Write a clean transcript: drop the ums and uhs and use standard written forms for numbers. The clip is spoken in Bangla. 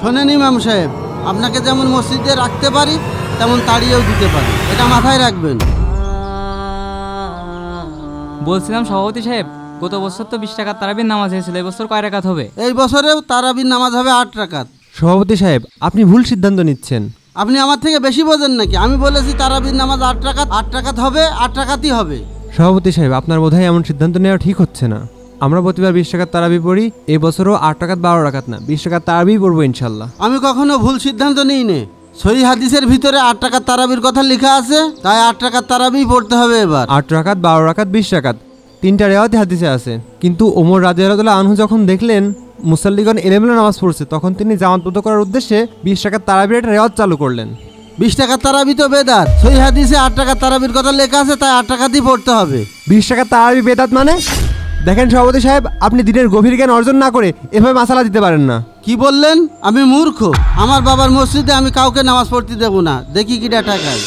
শোনেন ইমাম সাহেব, আপনাকে যেমন মসজিদে রাখতে পারি তেমন তাড়িয়েও দিতে পারি, এটা মাথায় রাখবেন। বলছিলাম সভাপতি সাহেব, গত বছর তো 20 টাকার তারাবির নামাজ হয়েছিল, এই বছর কয় রাকাত হবে? এই বছরেও তারাবির নামাজ হবে 8 রাকাত। সভাপতি সাহেব, আপনি ভুল সিদ্ধান্ত নিচ্ছেন। আপনি আমার থেকে বেশি বোঝেন নাকি? আমি বলেছি তারাবির নামাজ 8 রাকাত, 8 রাকাত হবে, 8 রাকাতই হবে। সভাপতি সাহেব, আপনার বোধহয় এমন সিদ্ধান্ত নেওয়া ঠিক হচ্ছে না। আমরা প্রতিবার 20 টাকার তারাবি পড়ি, এই বছরও 8 টাকাত 12 রাকাত না 20 টাকার তারাবি পড়বো ইনশাল্লাহ। আমি কখনো ভুল সিদ্ধান্ত নিই নে। সহিহ হাদিসের ভিতরে 8 টাকার তারাবির কথা লেখা আছে, তাই 8 টাকার তারাবি পড়তে হবে এবার। 8 রাকাত, 12 রাকাত, 20 রাকাত, 3টা রেওয়াতে হাদিসে আছে। কিন্তু ওমর রাদিয়াল্লাহু আনহু যখন দেখলেন মুসাল্লিগণ এলোমেলো নামাজ পড়ছে, তখন তিনি জামাতবদ্ধ করার উদ্দেশ্যে 20 টাকার তারাবির একটা রেওয়াজ চালু করলেন। 20 টাকার তারাবি তো বেদাত, সহিহ হাদিসে 8 টাকার তারাবির কথা লেখা আছে, তাই 8 টাকাতেই পড়তে হবে। 20 টাকার তারাবি বেদাত মানে? দেখেন সভাপতি সাহেব, আপনি দিনের গভীর জ্ঞান অর্জন না করে এভাবে মাসালা দিতে পারেন না। কি বললেন? আমি মূর্খ? আমার বাবার মসজিদে আমি কাউকে নামাজ পড়তে দেব না, দেখি কিটা টাকায়।